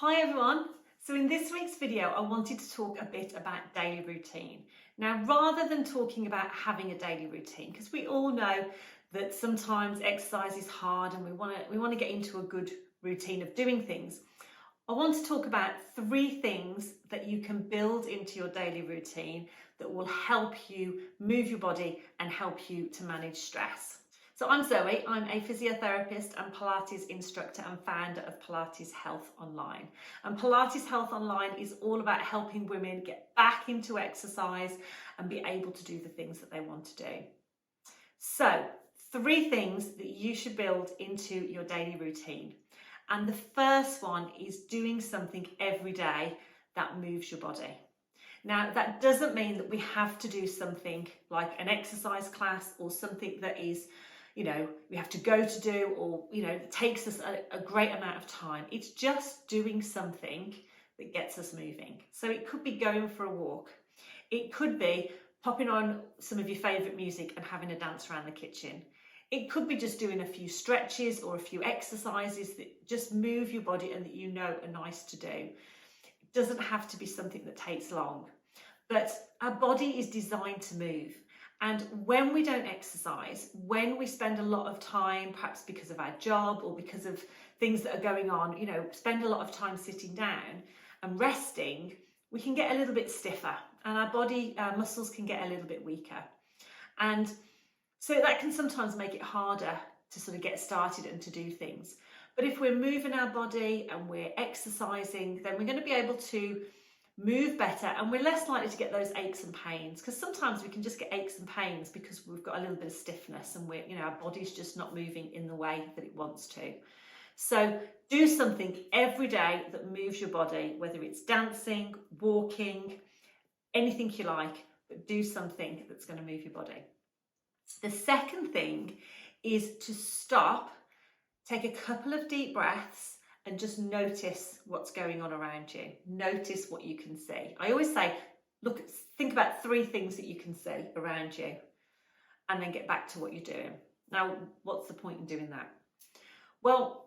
Hi everyone. So in this week's video, I wanted to talk a bit about daily routine. Now, rather than talking about having a daily routine, because we all know that sometimes exercise is hard and we want to get into a good routine of doing things, I want to talk about 3 things that you can build into your daily routine that will help you move your body and help you to manage stress. So I'm Zoe, I'm a physiotherapist and Pilates instructor and founder of Pilates Health Online. And Pilates Health Online is all about helping women get back into exercise and be able to do the things that they want to do. So 3 things that you should build into your daily routine. And the first one is doing something every day that moves your body. Now, that doesn't mean that we have to do something like an exercise class or something that is, we have to go to do, or, it takes us a great amount of time. It's just doing something that gets us moving. So it could be going for a walk. It could be popping on some of your favourite music and having a dance around the kitchen. It could be just doing a few stretches or a few exercises that just move your body and that you know are nice to do. It doesn't have to be something that takes long, but our body is designed to move. And when we don't exercise, when we spend a lot of time, perhaps because of our job or because of things that are going on, spend a lot of time sitting down and resting, we can get a little bit stiffer and our muscles can get a little bit weaker. And so that can sometimes make it harder to sort of get started and to do things. But if we're moving our body and we're exercising, then we're going to be able to move better and we're less likely to get those aches and pains, because sometimes we can just get aches and pains because we've got a little bit of stiffness and our body's just not moving in the way that it wants to. So do something every day that moves your body, whether it's dancing, walking, anything you like, but do something that's going to move your body. The second thing is to stop, take a couple of deep breaths and just notice what's going on around you. Notice what you can see. I always say, think about 3 things that you can see around you and then get back to what you're doing. Now, what's the point in doing that? Well,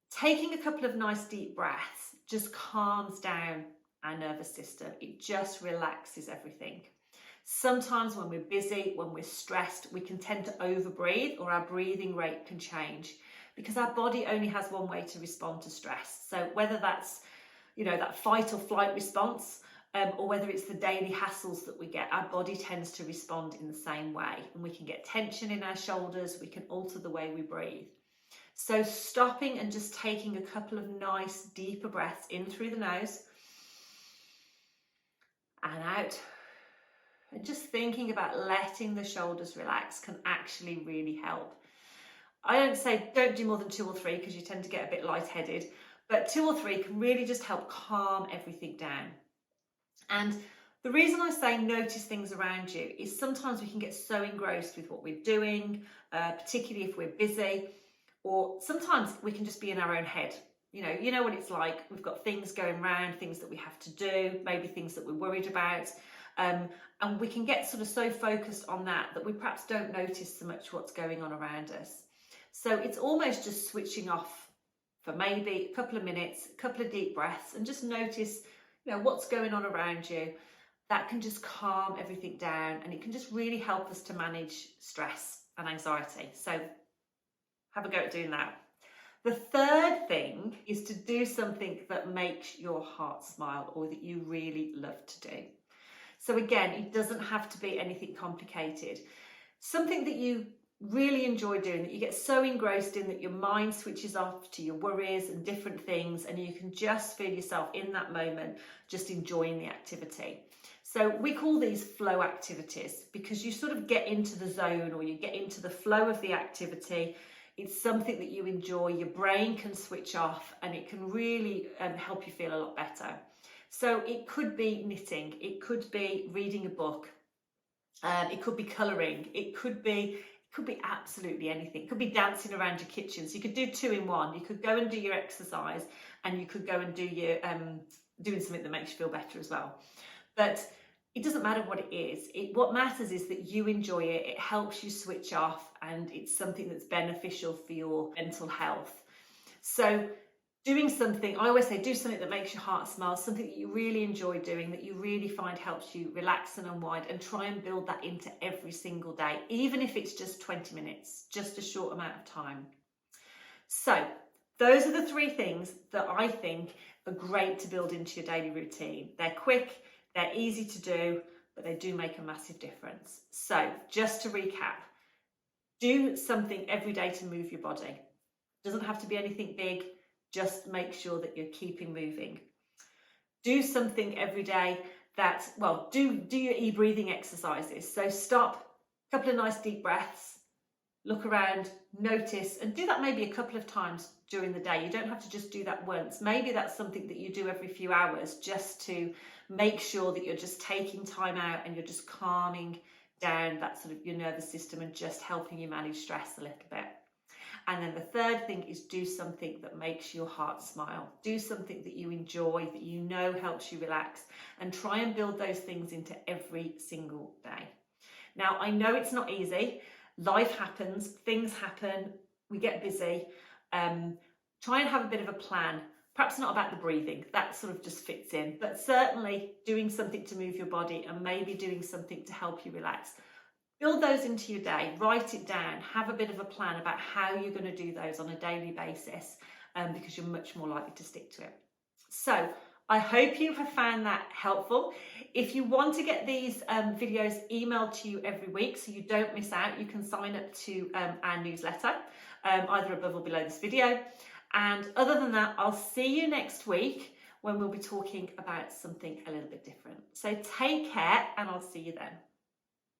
taking a couple of nice deep breaths just calms down our nervous system. It just relaxes everything. Sometimes when we're busy, when we're stressed, we can tend to overbreathe, or our breathing rate can change because our body only has one way to respond to stress. So whether that's, that fight or flight response, or whether it's the daily hassles that we get, our body tends to respond in the same way. And we can get tension in our shoulders, we can alter the way we breathe. So stopping and just taking a couple of nice deeper breaths in through the nose and out. And just thinking about letting the shoulders relax can actually really help. I don't say don't do more than 2 or 3 because you tend to get a bit lightheaded, but 2 or 3 can really just help calm everything down. And the reason I say notice things around you is sometimes we can get so engrossed with what we're doing, particularly if we're busy, or sometimes we can just be in our own head. You know what it's like. We've got things going around, things that we have to do, maybe things that we're worried about. And we can get sort of so focused on that we perhaps don't notice so much what's going on around us. So it's almost just switching off for maybe a couple of minutes, a couple of deep breaths, and just notice, what's going on around you. That can just calm everything down, and it can just really help us to manage stress and anxiety. So have a go at doing that. The third thing is to do something that makes your heart smile or that you really love to do. So again, it doesn't have to be anything complicated. Something that you really enjoy doing, that you get so engrossed in that your mind switches off to your worries and different things, and you can just feel yourself in that moment just enjoying the activity. So we call these flow activities because you sort of get into the zone or you get into the flow of the activity. It's something that you enjoy, your brain can switch off, and it can really help you feel a lot better. So it could be knitting, it could be reading a book, it could be colouring, it could be absolutely anything. It could be dancing around your kitchen. So you could do 2 in 1. You could go and do your exercise, and you could go and do your doing something that makes you feel better as well. But it doesn't matter what it is. What matters is that you enjoy it. It helps you switch off, and it's something that's beneficial for your mental health. So doing something, I always say do something that makes your heart smile, something that you really enjoy doing, that you really find helps you relax and unwind, and try and build that into every single day, even if it's just 20 minutes, just a short amount of time. So those are the 3 things that I think are great to build into your daily routine. They're quick, they're easy to do, but they do make a massive difference. So just to recap, do something every day to move your body. Doesn't have to be anything big, just make sure that you're keeping moving. Do something every day that, well, do your e-breathing exercises. So stop, a couple of nice deep breaths, look around, notice, and do that maybe a couple of times during the day. You don't have to just do that once. Maybe that's something that you do every few hours, just to make sure that you're just taking time out and you're just calming down that sort of your nervous system and just helping you manage stress a little bit. And then the third thing is do something that makes your heart smile. Do something that you enjoy, that you know helps you relax, and try and build those things into every single day. Now, I know it's not easy. Life happens, things happen, we get busy. Try and have a bit of a plan. Perhaps not about the breathing, that sort of just fits in, but certainly doing something to move your body and maybe doing something to help you relax. Build those into your day, write it down, have a bit of a plan about how you're going to do those on a daily basis, because you're much more likely to stick to it. So I hope you have found that helpful. If you want to get these videos emailed to you every week so you don't miss out, you can sign up to our newsletter, either above or below this video. And other than that, I'll see you next week when we'll be talking about something a little bit different. So take care, and I'll see you then.